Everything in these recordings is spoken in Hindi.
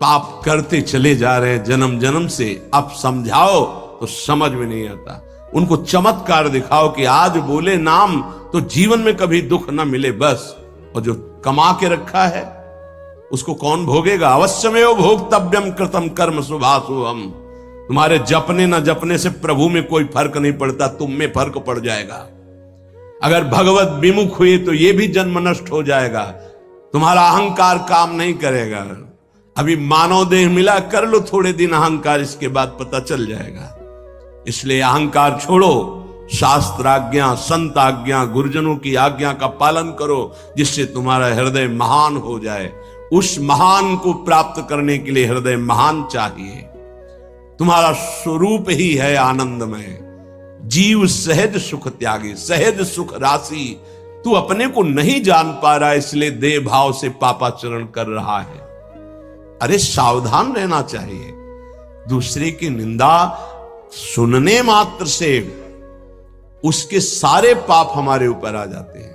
पाप करते चले जा रहे हैं जन्म जन्म से। अब समझाओ तो समझ में नहीं आता। उनको चमत्कार दिखाओ कि आज बोले नाम तो जीवन में कभी दुख ना मिले बस। और जो कमा के रखा है उसको कौन भोगेगा? अवश्यमेव भोक्तव्यम कृतम कर्म शुभाशुभम। तुम्हारे जपने न जपने से प्रभु में कोई फर्क नहीं पड़ता, तुम में फर्क पड़ जाएगा। अगर भगवत विमुख हुए तो यह भी जन्म नष्ट हो जाएगा। तुम्हारा अहंकार काम नहीं करेगा। अभी मानव देह मिला, कर लो थोड़े दिन अहंकार, इसके बाद पता चल जाएगा। इसलिए अहंकार छोड़ो, शास्त्र आज्ञा, संत आज्ञा, गुरुजनों की आज्ञा का पालन करो, जिससे तुम्हारा हृदय महान हो जाए। उस महान को प्राप्त करने के लिए हृदय महान चाहिए। तुम्हारा स्वरूप ही है आनंदमय। जीव सहज सुख त्यागी, सहज सुख राशि। तू अपने को नहीं जान पा रहा, इसलिए देह भाव से पापाचरण कर रहा है। अरे सावधान रहना चाहिए। दूसरे की निंदा सुनने मात्र से उसके सारे पाप हमारे ऊपर आ जाते हैं।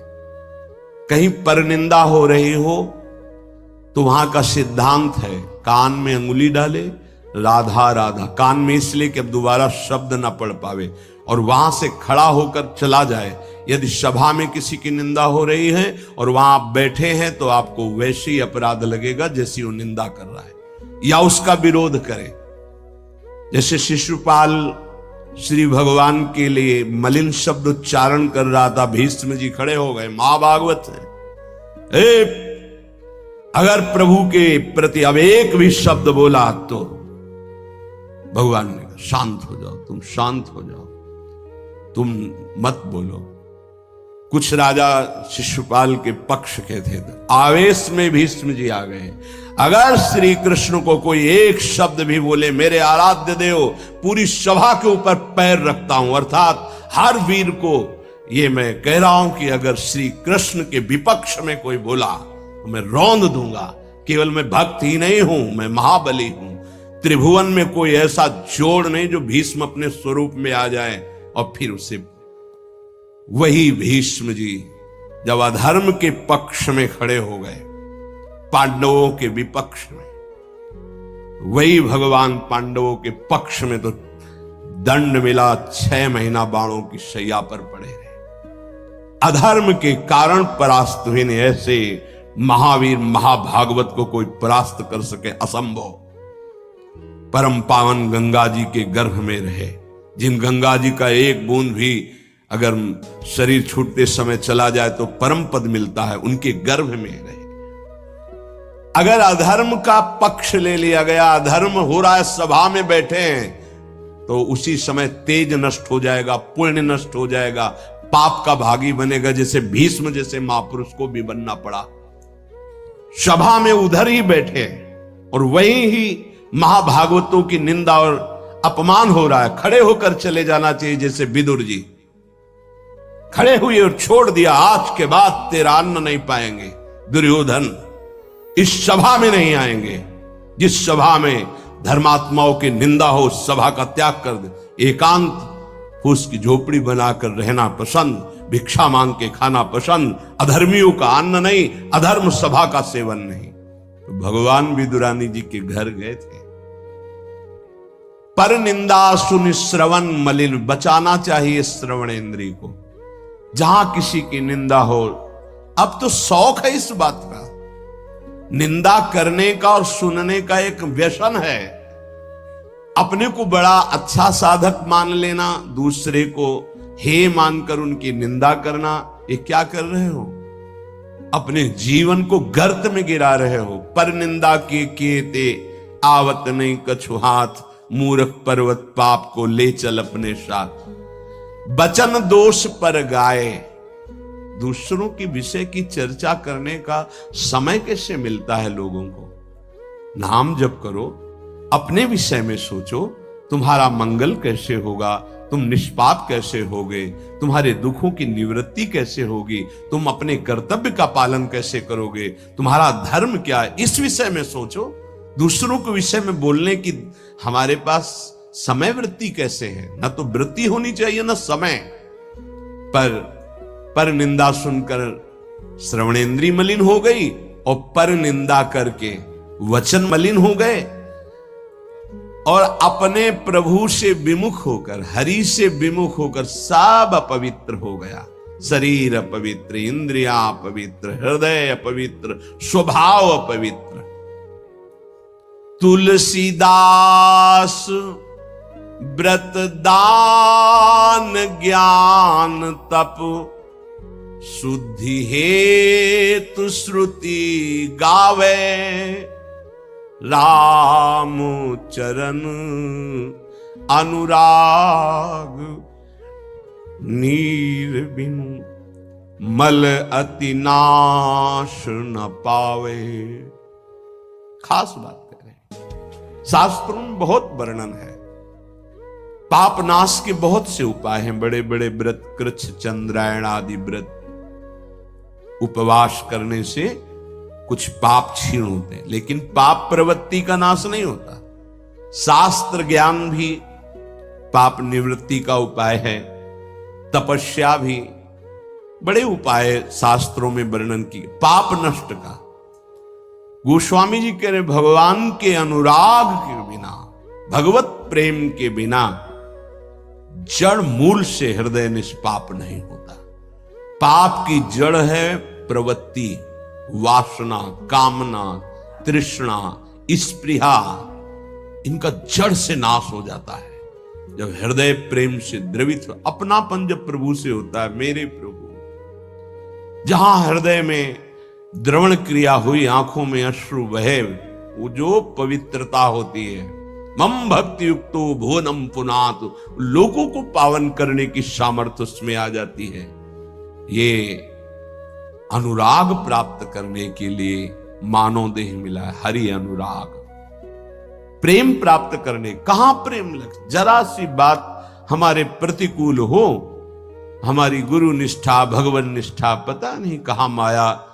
कहीं पर निंदा हो रही हो तो वहां का सिद्धांत है, कान में अंगुली डाले, राधा राधा, कान में इसलिए कि अब दोबारा शब्द ना पढ़ पावे, और वहां से खड़ा होकर चला जाए। यदि सभा में किसी की निंदा हो रही है और वहां आप बैठे हैं तो आपको वैसे ही अपराध लगेगा जैसी वो निंदा कर रहा है, या उसका विरोध करे। जैसे शिशुपाल श्री भगवान के लिए मलिन शब्द उच्चारण कर रहा था, भीष्म जी खड़े हो गए, महाभागवत है, अगर प्रभु के प्रति अब एक भी शब्द बोला तो भगवान ने कहा शांत हो जाओ, तुम शांत हो जाओ, तुम मत बोलो। कुछ राजा शिशुपाल के पक्ष के थे, आवेश में भीष्म जी आ गए। अगर श्री कृष्ण को कोई एक शब्द भी बोले, मेरे आराध्य देव, पूरी सभा के ऊपर पैर रखता हूं। अर्थात हर वीर को ये मैं कह रहा हूं कि अगर श्री कृष्ण के विपक्ष में कोई बोला तो मैं रौंद दूंगा। केवल मैं भक्त ही नहीं हूं, मैं महाबली हूं। त्रिभुवन में कोई ऐसा जोड़ नहीं जो भीष्म अपने स्वरूप में आ जाए। और फिर उसे वही भीष्म जी जब अधर्म के पक्ष में खड़े हो गए, पांडवों के विपक्ष में, वही भगवान पांडवों के पक्ष में तो दंड मिला, 6 महीना बाणों की शैया पर पड़े रहे। अधर्म के कारण परास्त हुए। ऐसे महावीर महाभागवत को कोई परास्त कर सके, असंभव। परम पावन गंगा जी के गर्भ में रहे, जिन गंगा जी का एक बूंद भी अगर शरीर छूटते समय चला जाए तो परम पद मिलता है, उनके गर्भ में रहे। अगर अधर्म का पक्ष ले लिया गया, अधर्म हो रहा है, सभा में बैठे हैं, तो उसी समय तेज नष्ट हो जाएगा, पुण्य नष्ट हो जाएगा, पाप का भागी बनेगा। जैसे भीष्म जैसे महापुरुष को भी बनना पड़ा। सभा में उधर ही बैठे और वहीं ही महाभागवतों की निंदा और अपमान हो रहा है। खड़े होकर चले जाना चाहिए, जैसे विदुर जी खड़े हुए और छोड़ दिया, आज के बाद तेरा अन्न नहीं पाएंगे। दुर्योधन इस सभा में नहीं आएंगे। जिस सभा में धर्मात्माओं की निंदा हो, उस सभा का त्याग कर दे। एकांत फूस की झोपड़ी बनाकर रहना पसंद, भिक्षा मांग के खाना पसंद, अधर्मियों का अन्न नहीं, अधर्म सभा का सेवन नहीं। तो भगवान विदुरानी जी के घर गए थे। पर निंदा सुनि श्रवण मलिन, बचाना चाहिए श्रवण इंद्रिय को। जहां किसी की निंदा हो, अब तो शौक है इस बात का, निंदा करने का और सुनने का एक व्यसन है। अपने को बड़ा अच्छा साधक मान लेना, दूसरे को हे मानकर उनकी निंदा करना, ये क्या कर रहे हो? अपने जीवन को गर्त में गिरा रहे हो। पर निंदा के ते आवत नहीं कछु हाथ, मूर्ख पर्वत पाप को ले चल अपने साथ। बचन दोष पर गाए, दूसरों की विषय की चर्चा करने का समय कैसे मिलता है लोगों को? नाम जप करो, अपने विषय में सोचो, तुम्हारा मंगल कैसे होगा, तुम निष्पाप कैसे होगे, तुम्हारे दुखों की निवृत्ति कैसे होगी, तुम अपने कर्तव्य का पालन कैसे करोगे, तुम्हारा धर्म क्या है, इस विषय में सोचो। दूसरों के विषय में बोलने की हमारे पास समय वृत्ति कैसे है? ना तो वृत्ति होनी चाहिए ना समय। पर निंदा सुनकर श्रवणेंद्रिय मलिन हो गई और पर निंदा करके वचन मलिन हो गए और अपने प्रभु से विमुख होकर, हरि से विमुख होकर सब अपवित्र हो गया। शरीर अपवित्र, इंद्रियां अपवित्र, हृदय अपवित्र, स्वभाव अपवित्र। तुलसीदास व्रत दान ज्ञान तप शुद्धि हेतु श्रुति गावे, राम चरण अनुराग नीर बिनु मल अति नाश न पावे। खास बात कर रहे हैं, शास्त्रों में बहुत वर्णन है। पाप नाश के बहुत से उपाय हैं, बड़े बड़े व्रत, कृच्छ चंद्रायण आदि व्रत, उपवास करने से कुछ पाप क्षीण होते हैं, लेकिन पाप प्रवृत्ति का नाश नहीं होता। शास्त्र ज्ञान भी पाप निवृत्ति का उपाय है, तपस्या भी, बड़े उपाय शास्त्रों में वर्णन किए पाप नष्ट का। गोस्वामी जी कह रहे भगवान के अनुराग के बिना, भगवत प्रेम के बिना जड़ मूल से हृदय निष्पाप नहीं होता। पाप की जड़ है प्रवृत्ति, वासना, कामना, तृष्णा, स्पृहा। इनका जड़ से नाश हो जाता है जब हृदय प्रेम से द्रवित हो। अपनापन जब प्रभु से होता है, मेरे प्रभु, जहां हृदय में द्रवण क्रिया हुई, आंखों में अश्रु बहे, वो जो पवित्रता होती है, मम भक्ति युक्तो भुवनम पुनात, लोगों को पावन करने की सामर्थ्य उसमें आ जाती है। ये अनुराग प्राप्त करने के लिए मानव देह मिला है, हरि अनुराग। प्रेम प्राप्त करने, कहां प्रेम लग, जरा सी बात हमारे प्रतिकूल हो, हमारी गुरु निष्ठा, भगवान निष्ठा, पता नहीं कहां माया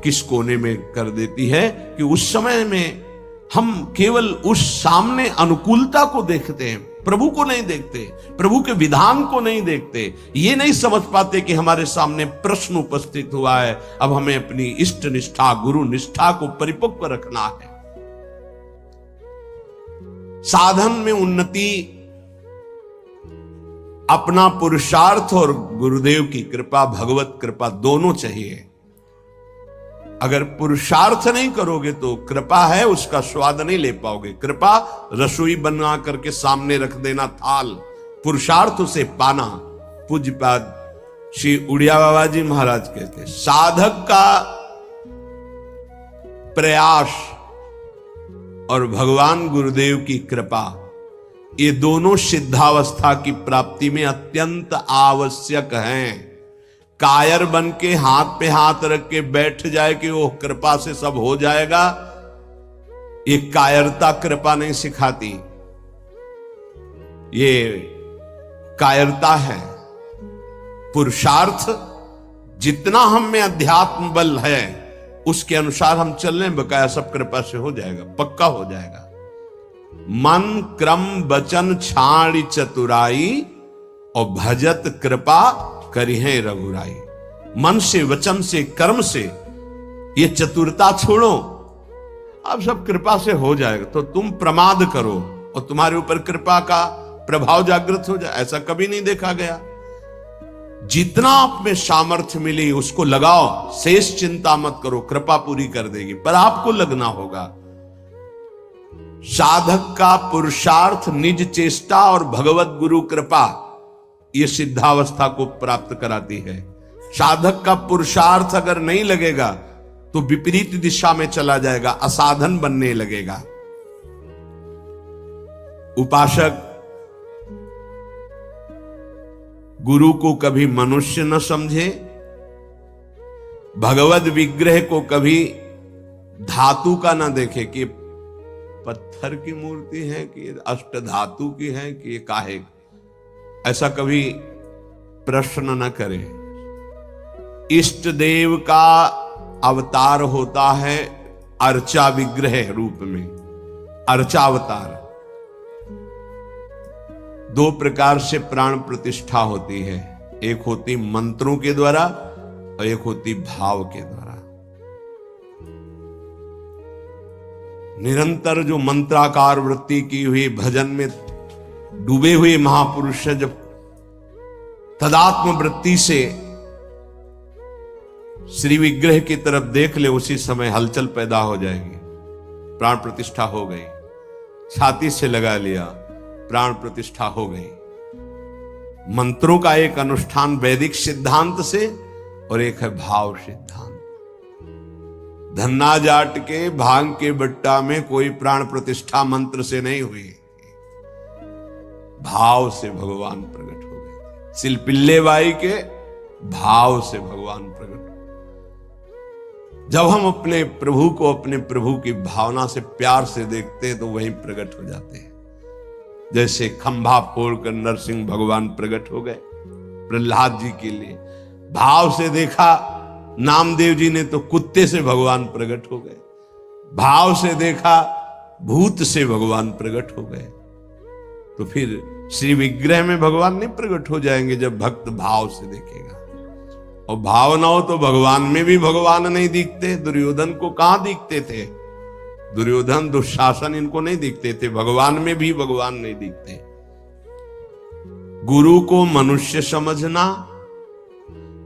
किस कोने में कर देती है कि उस समय में हम केवल उस सामने अनुकूलता को देखते हैं, प्रभु को नहीं देखते, प्रभु के विधान को नहीं देखते। ये नहीं समझ पाते कि हमारे सामने प्रश्न उपस्थित हुआ है, अब हमें अपनी इष्ट निष्ठा, गुरु निष्ठा को परिपक्व रखना है। साधन में उन्नति अपना पुरुषार्थ और गुरुदेव की कृपा, भगवत कृपा दोनों चाहिए। अगर पुरुषार्थ नहीं करोगे तो कृपा है उसका स्वाद नहीं ले पाओगे। कृपा रसोई बना करके सामने रख देना थाल, पुरुषार्थ उसे पाना। पूज्यपाद श्री उड़िया बाबा जी महाराज कहते, साधक का प्रयास और भगवान गुरुदेव की कृपा, ये दोनों सिद्धावस्था की प्राप्ति में अत्यंत आवश्यक हैं। कायर बन के हाथ पे हाथ रख के बैठ जाए कि वो कृपा से सब हो जाएगा, ये कायरता कृपा नहीं सिखाती, ये कायरता है। पुरुषार्थ जितना हम में अध्यात्म बल है उसके अनुसार हम चल रहे, बकाया सब कृपा से हो जाएगा, पक्का हो जाएगा। मन क्रम वचन छाड़ी चतुराई और भजत कृपा करी है रघुराई। मन से, वचन से, कर्म से ये चतुरता छोड़ो, अब सब कृपा से हो जाएगा। तो तुम प्रमाद करो और तुम्हारे ऊपर कृपा का प्रभाव जागृत हो जाए, ऐसा कभी नहीं देखा गया। जितना आप में सामर्थ्य मिली उसको लगाओ, शेष चिंता मत करो, कृपा पूरी कर देगी, पर आपको लगना होगा। साधक का पुरुषार्थ, निज चेष्टा और भगवत गुरु कृपा ये सिद्धावस्था को प्राप्त कराती है। साधक का पुरुषार्थ अगर नहीं लगेगा तो विपरीत दिशा में चला जाएगा, असाधन बनने लगेगा। उपासक गुरु को कभी मनुष्य न समझे, भगवत विग्रह को कभी धातु का न देखे कि पत्थर की मूर्ति है कि अष्ट धातु की है कि काहे, ऐसा कभी प्रश्न न करे। इष्ट देव का अवतार होता है अर्चा विग्रह रूप में, अर्चावतार। दो प्रकार से प्राण प्रतिष्ठा होती है, एक होती मंत्रों के द्वारा और एक होती भाव के द्वारा। निरंतर जो मंत्राकार वृत्ति की हुई भजन में डूबे हुए महापुरुष है, जब तदात्म वृत्ति से श्री विग्रह की तरफ देख ले, उसी समय हलचल पैदा हो जाएगी। प्राण प्रतिष्ठा हो गई, छाती से लगा लिया, प्राण प्रतिष्ठा हो गई। मंत्रों का एक अनुष्ठान वैदिक सिद्धांत से और एक है भाव सिद्धांत। धन्ना जाट के भांग के बट्टा में कोई प्राण प्रतिष्ठा मंत्र से नहीं हुई, भाव से भगवान प्रकट हो गए। सिलपिल्ले बाई के भाव से भगवान प्रकट। जब हम अपने प्रभु को अपने प्रभु की भावना से प्यार से देखते हैं तो वहीं प्रकट हो जाते हैं। जैसे खंभा फोड़कर नरसिंह भगवान प्रकट हो गए प्रहलाद जी के लिए, भाव से देखा। नामदेव जी ने तो कुत्ते से भगवान प्रकट हो गए, भाव से देखा भूत से भगवान प्रकट हो गए। तो फिर श्री विग्रह में भगवान नहीं प्रकट हो जाएंगे जब भक्त भाव से देखेगा। और भाव ना हो तो भगवान में भी भगवान नहीं दिखते। दुर्योधन को कहां दिखते थे? दुर्योधन दुशासन इनको नहीं दिखते थे, भगवान में भी भगवान नहीं दिखते। गुरु को मनुष्य समझना,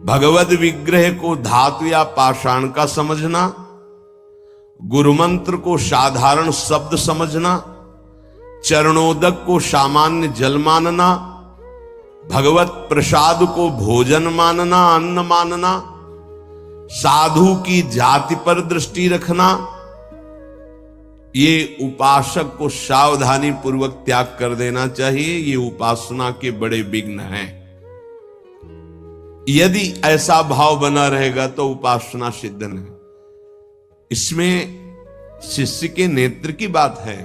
भगवद विग्रह को धातु या पाषाण का समझना, गुरु मंत्र को साधारण शब्द समझना, चरणोदक को सामान्य जल मानना, भगवत प्रसाद को भोजन मानना, अन्न मानना, साधु की जाति पर दृष्टि रखना, ये उपासक को सावधानी पूर्वक त्याग कर देना चाहिए। ये उपासना के बड़े विघ्न हैं। यदि ऐसा भाव बना रहेगा तो उपासना सिद्ध नहीं। इसमें शिष्य के नेत्र की बात है।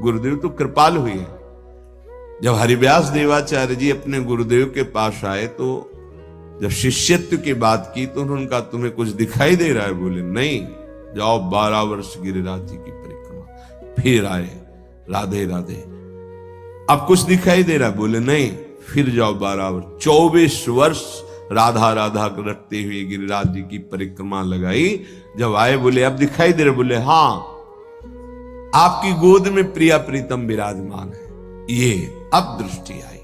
गुरुदेव तो कृपाल हुए हैं। जब हरिव्यास देवाचार्य जी अपने गुरुदेव के पास आए तो जब शिष्यत्व की बात की तो उन्होंने कहा, तुम्हें कुछ दिखाई दे रहा है? बोले नहीं। जाओ 12 वर्ष गिरिराज जी की परिक्रमा। फिर आए, राधे राधे। अब कुछ दिखाई दे रहा है? बोले नहीं। फिर जाओ 12 वर्ष। 24 वर्ष राधा राधा रटते हुए गिरिराज जी की परिक्रमा लगाई। जब आए बोले अब दिखाई दे रहे? बोले हाँ, आपकी गोद में प्रिया प्रीतम विराजमान है। ये अब दृष्टि आई।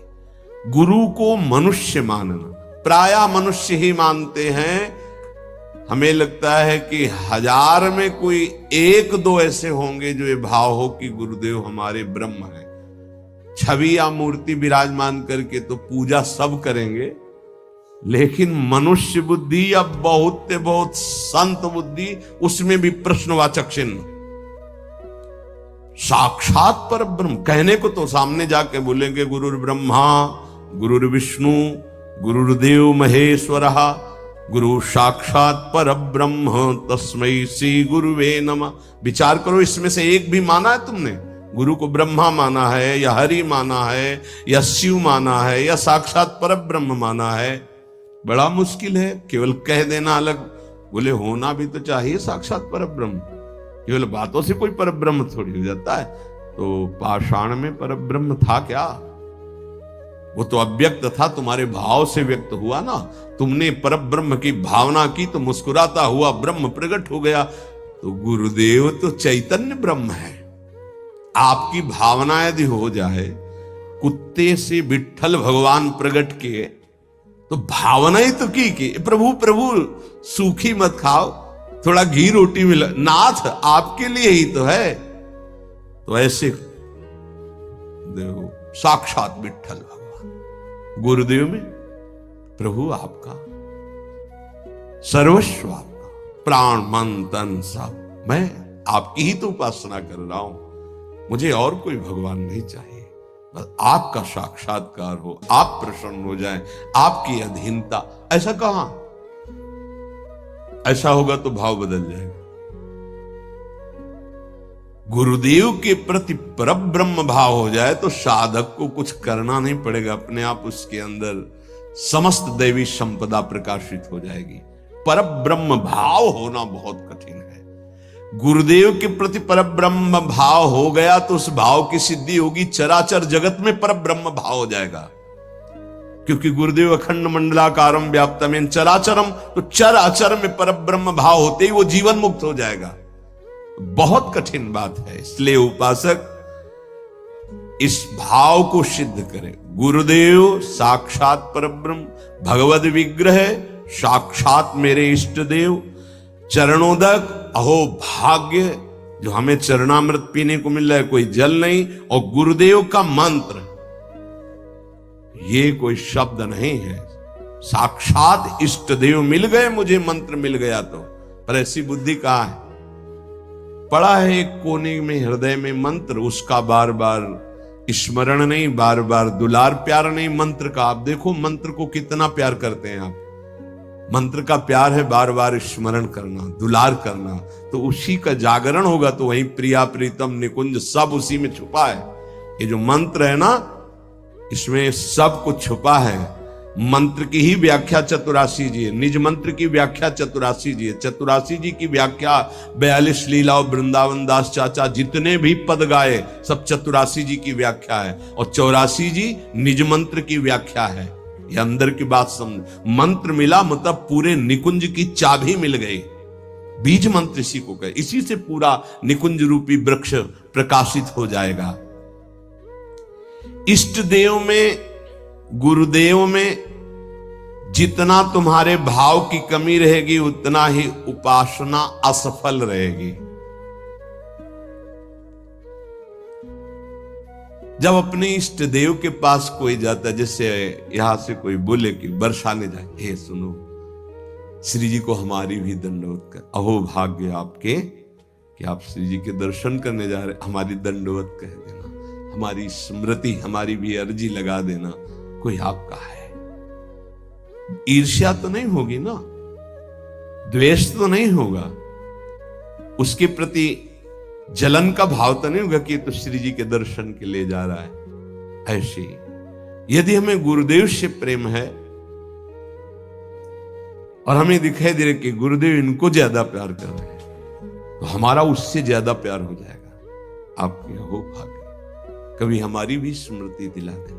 गुरु को मनुष्य मानना, प्रायः मनुष्य ही मानते हैं। हमें लगता है कि 1000 में कोई 1-2 ऐसे होंगे जो ये भाव हो कि गुरुदेव हमारे ब्रह्म हैं। छवि या मूर्ति विराजमान करके तो पूजा सब करेंगे, लेकिन मनुष्य बुद्धि या बहुत संत बुद्धि, उसमें भी प्रश्नवाचक चिन्ह। साक्षात पर ब्रह्म कहने को तो सामने जाके बोलेंगे गुरुर् ब्रह्मा गुरुर्विष्णु गुरुर्देव महेश्वरः गुरु साक्षात पर ब्रह्म तस्मै श्री गुरुवे नमः। विचार करो, इसमें से एक भी माना है तुमने? गुरु को ब्रह्मा माना है या हरि माना है या शिव माना है या साक्षात पर ब्रह्म माना है? बड़ा मुश्किल है। केवल कह देना अलग, बोले होना भी तो चाहिए साक्षात पर ब्रह्म। केवल बातों से कोई पर ब्रह्म थोड़ी हो जाता है। तो पाषाण में पर ब्रह्म था क्या? वो तो अव्यक्त था, तुम्हारे भाव से व्यक्त हुआ ना। तुमने पर ब्रह्म की भावना की तो मुस्कुराता हुआ ब्रह्म प्रकट हो गया। तो गुरुदेव तो चैतन्य ब्रह्म है। आपकी भावना यदि हो जाए, कुत्ते से विट्ठल भगवान प्रकट किए तो भावना ही तो की प्रभु प्रभु सूखी मत खाओ, थोड़ा घी रोटी मिला, नाथ आपके लिए ही तो है। तो ऐसे देखो, साक्षात विट्ठल भगवान गुरुदेव में प्रभु आपका सर्वस्व, आपका प्राण मन तन सब, मैं आपकी ही तो उपासना कर रहा हूं। मुझे और कोई भगवान नहीं चाहिए। बस आपका साक्षात्कार हो, आप प्रसन्न हो जाएं, आपकी अधीनता। ऐसा कहां? ऐसा होगा तो भाव बदल जाएगा। गुरुदेव के प्रति परब्रह्म भाव हो जाए तो साधक को कुछ करना नहीं पड़ेगा, अपने आप उसके अंदर समस्त दैवी संपदा प्रकाशित हो जाएगी। परब्रह्म भाव होना बहुत कठिन है। गुरुदेव के प्रति परब्रह्म भाव हो गया तो उस भाव की सिद्धि होगी, चराचर जगत में परब्रह्म भाव हो जाएगा। क्योंकि गुरुदेव अखंड मंडलाकारम व्याप्तमेन चराचरम, तो चराचर में परब्रह्म भाव होते ही वो जीवन मुक्त हो जाएगा। बहुत कठिन बात है। इसलिए उपासक इस भाव को सिद्ध करे, गुरुदेव साक्षात परब्रह्म, भगवद विग्रह साक्षात मेरे इष्ट देव, चरणोदक अहो भाग्य, जो हमें चरणामृत पीने को मिल रहा है, कोई जल नहीं, और गुरुदेव का मंत्र, ये कोई शब्द नहीं है, साक्षात इष्ट देव मिल गए, मुझे मंत्र मिल गया तो। पर ऐसी बुद्धि कहां है? पड़ा है एक कोने में हृदय में मंत्र, उसका बार बार स्मरण नहीं, बार बार दुलार प्यार नहीं मंत्र का। आप देखो मंत्र को कितना प्यार करते हैं आप। मंत्र का प्यार है बार बार स्मरण करना, दुलार करना, तो उसी का जागरण होगा। तो वही प्रिया प्रीतम निकुंज सब उसी में छुपा है। ये जो मंत्र है ना, इसमें सब कुछ छुपा है। मंत्र की ही व्याख्या चतुरासी जी है, निज मंत्र की व्याख्या चतुरासी जी है। चतुरासी जी की व्याख्या 42 लीला और वृंदावन दास चाचा जितने भी पद गाए सब चतुरासी जी की व्याख्या है, और 84 जी निज मंत्र की व्याख्या है। ये अंदर की बात समझ। मंत्र मिला मतलब पूरे निकुंज की चाबी मिल गई। बीज मंत्र इसी को कहे, इसी से पूरा निकुंज रूपी वृक्ष प्रकाशित हो जाएगा। इष्ट देव में, गुरुदेव में जितना तुम्हारे भाव की कमी रहेगी उतना ही उपासना असफल रहेगी। जब अपने इष्ट देव के पास कोई जाता है, जैसे यहां से कोई बोले कि बरसाने जाए, हे सुनो श्री जी को हमारी भी दंडवत कर, अहो भाग्य आपके कि आप श्री जी के दर्शन करने जा रहे, हमारी दंडवत कह देना, हमारी स्मृति, हमारी भी अर्जी लगा देना। कोई आपका है, ईर्ष्या तो नहीं होगी ना, द्वेष तो नहीं होगा, उसके प्रति जलन का भाव तो नहीं होगा कि तो श्री जी के दर्शन के लिए जा रहा है। ऐसे यदि हमें गुरुदेव से प्रेम है और हमें दिखाई दे रहा कि गुरुदेव इनको ज्यादा प्यार कर रहे हैं, तो हमारा उससे ज्यादा प्यार हो जाएगा। आपके हो भाग्य, कभी हमारी भी स्मृति दिला देना,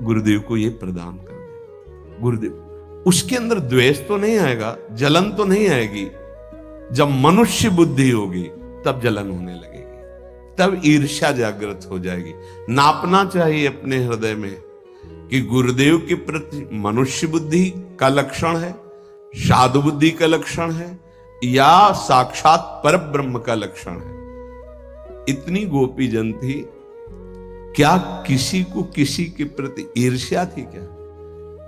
गुरुदेव को ये प्रदान कर देना। गुरुदेव, उसके अंदर द्वेष तो नहीं आएगा, जलन तो नहीं आएगी। जब मनुष्य बुद्धि होगी तब जलन होने लगेगी, तब ईर्ष्या जागृत हो जाएगी। नापना चाहिए अपने हृदय में कि गुरुदेव के प्रति मनुष्य बुद्धि का लक्षण है, साधु बुद्धि का लक्षण है, या साक्षात पर ब्रह्म का लक्षण है। इतनी गोपी जन थी, क्या किसी को किसी के प्रति ईर्ष्या थी क्या?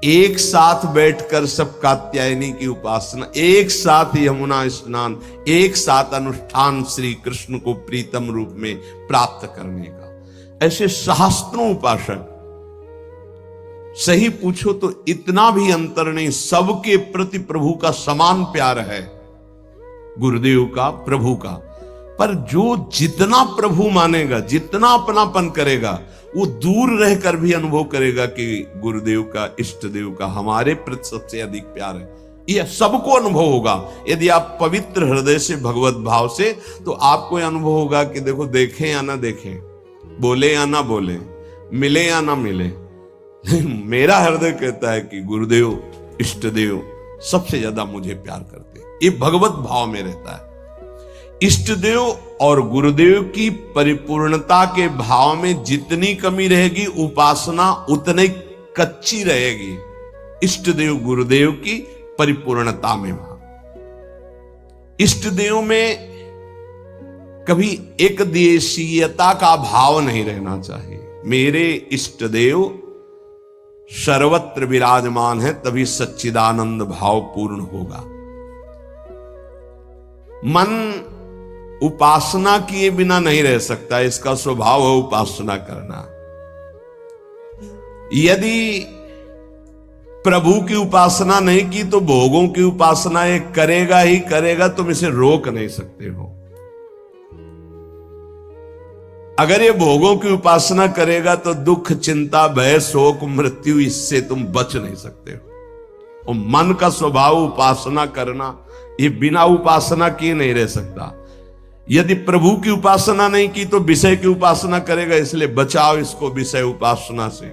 एक साथ बैठकर सब कात्यायनी की उपासना, एक साथ यमुना स्नान, एक साथ अनुष्ठान श्री कृष्ण को प्रीतम रूप में प्राप्त करने का। ऐसे सहस्त्रों उपासक, सही पूछो तो इतना भी अंतर नहीं, सबके प्रति प्रभु का समान प्यार है, गुरुदेव का, प्रभु का। पर जो जितना प्रभु मानेगा, जितना अपनापन करेगा, वो दूर रहकर भी अनुभव करेगा कि गुरुदेव का, इष्ट देव का हमारे प्रति सबसे अधिक प्यार है। यह सबको अनुभव होगा। यदि आप पवित्र हृदय से, भगवत भाव से, तो आपको यह अनुभव होगा कि देखो, देखें या ना देखें, बोले या ना बोले, मिले या ना मिले, मेरा हृदय कहता है कि गुरुदेव, इष्ट देव सबसे ज्यादा मुझे प्यार करते हैं। ये भगवत भाव में रहता है। इष्ट देव और गुरुदेव की परिपूर्णता के भाव में जितनी कमी रहेगी, उपासना उतनी कच्ची रहेगी। इष्ट देव गुरुदेव की परिपूर्णता में, इष्ट देव में कभी एक देशीयता का भाव नहीं रहना चाहिए। मेरे इष्ट देव सर्वत्र विराजमान है, तभी सच्चिदानंद भाव पूर्ण होगा। मन उपासना किए बिना नहीं रह सकता, इसका स्वभाव है उपासना करना। यदि प्रभु की उपासना नहीं की तो भोगों की उपासना ये करेगा ही करेगा, तुम इसे रोक नहीं सकते हो। अगर ये भोगों की उपासना करेगा तो दुख, चिंता, भय, शोक, मृत्यु, इससे तुम बच नहीं सकते हो। और मन का स्वभाव उपासना करना, ये बिना उपासना किए नहीं रह सकता। यदि प्रभु की उपासना नहीं की तो विषय की उपासना करेगा, इसलिए बचाओ इसको विषय उपासना से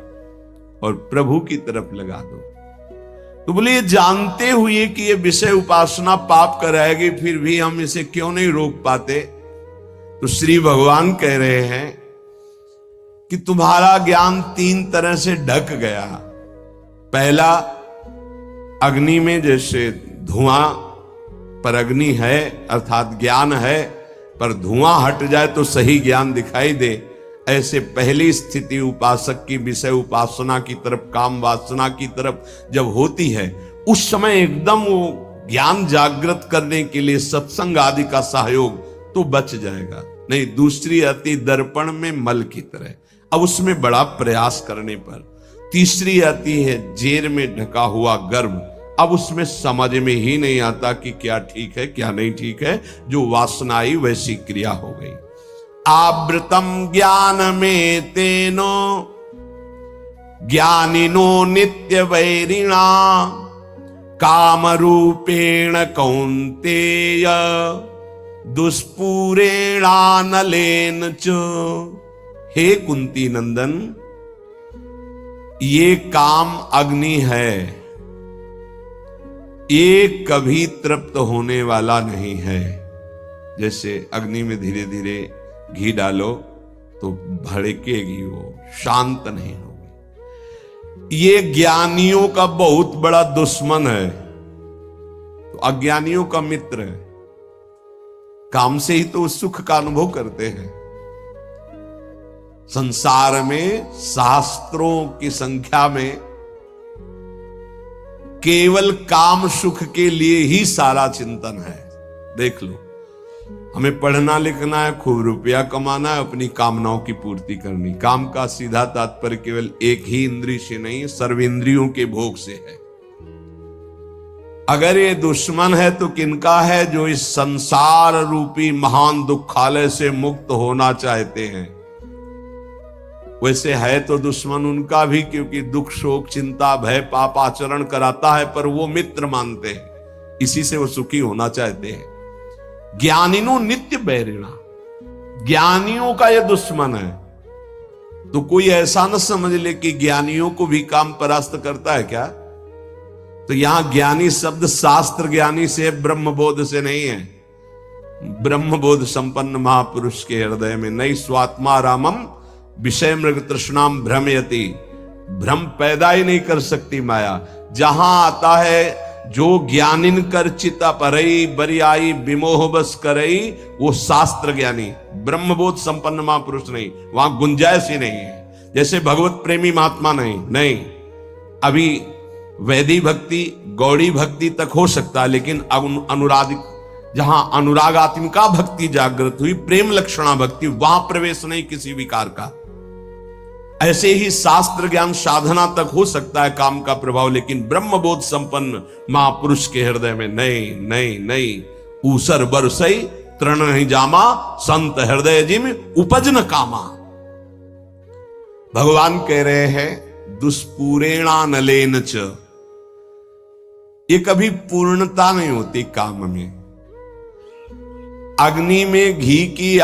और प्रभु की तरफ लगा दो। तो बोले ये जानते हुए कि ये विषय उपासना पाप कराएगी, फिर भी हम इसे क्यों नहीं रोक पाते? तो श्री भगवान कह रहे हैं कि तुम्हारा ज्ञान 3 तरह से ढक गया। पहला, अग्नि में जैसे धुआं पर अग्नि है अर्थात ज्ञान है, पर धुआं हट जाए तो सही ज्ञान दिखाई दे, ऐसे पहली स्थिति उपासक की विषय उपासना की तरफ, काम वासना की तरफ जब होती है, उस समय एकदम वो ज्ञान जागृत करने के लिए सत्संग आदि का सहयोग तो बच जाएगा। नहीं, दूसरी आती दर्पण में मल की तरह, अब उसमें बड़ा प्रयास करने पर। तीसरी आती है जेर में ढका हुआ गर्भ, अब उसमें समझ में ही नहीं आता कि क्या ठीक है क्या नहीं ठीक है, जो वासना आई वैसी क्रिया हो गई। आवृतम ज्ञान में तेनो ज्ञानिनो नित्य वैरिणा काम रूपेण कौन्तेय दुष्पूरेणानलेन च। हे कुंती नंदन, ये काम अग्नि है, ये कभी तृप्त होने वाला नहीं है। जैसे अग्नि में धीरे धीरे घी डालो तो भड़केगी, वो शांत नहीं होगी। ये ज्ञानियों का बहुत बड़ा दुश्मन है, तो अज्ञानियों का मित्र है। काम से ही तो सुख का अनुभव करते हैं। संसार में शास्त्रों की संख्या में केवल काम सुख के लिए ही सारा चिंतन है। देख लो, हमें पढ़ना लिखना है, खूब रुपया कमाना है, अपनी कामनाओं की पूर्ति करनी। काम का सीधा तात्पर्य केवल एक ही इंद्रिय से नहीं, सर्वेंद्रियों के भोग से है। अगर ये दुश्मन है तो किनका है? जो इस संसार रूपी महान दुखालय से मुक्त होना चाहते हैं। वैसे है तो दुश्मन उनका भी, क्योंकि दुख शोक चिंता भय पाप आचरण कराता है, पर वो मित्र मानते हैं, इसी से वो सुखी होना चाहते हैं। ज्ञानिनो नित्य बैरिणा, ज्ञानियों का यह दुश्मन है। तो कोई ऐसा न समझ ले कि ज्ञानियों को भी काम परास्त करता है क्या? तो यहां ज्ञानी शब्द शास्त्र ज्ञानी से, ब्रह्मबोध से नहीं है। ब्रह्मबोध संपन्न महापुरुष के हृदय में नहीं स्वात्मा रामम विषय मृग तृष्णाम भ्रमयति, भ्रम पैदा ही नहीं कर सकती माया। जहां आता है जो ज्ञानिन कर चिता परई बरियाई विमोह बस करई, वो शास्त्र ज्ञानी ब्रह्मबोध संपन्न महापुरुष नहीं, वहां गुंजाइश ही नहीं है। जैसे भगवत प्रेमी महात्मा नहीं, अभी वैदी भक्ति गौड़ी भक्ति तक हो सकता है, लेकिन अनुराग, जहां अनुरागात्मिका भक्ति जागृत हुई, प्रेम लक्षणा भक्ति, वहां प्रवेश नहीं किसी विकार का। ऐसे ही शास्त्र ज्ञान साधना तक हो सकता है काम का प्रभाव, लेकिन ब्रह्मबोध संपन्न महापुरुष के हृदय में नहीं। ऊसर बरसई तृण नहीं जामा, संत हृदय जिम उपज न कामा। भगवान कह रहे हैं दुष्पूरेणानलेन च, ये कभी पूर्णता नहीं होती काम में। अग्नि में घी की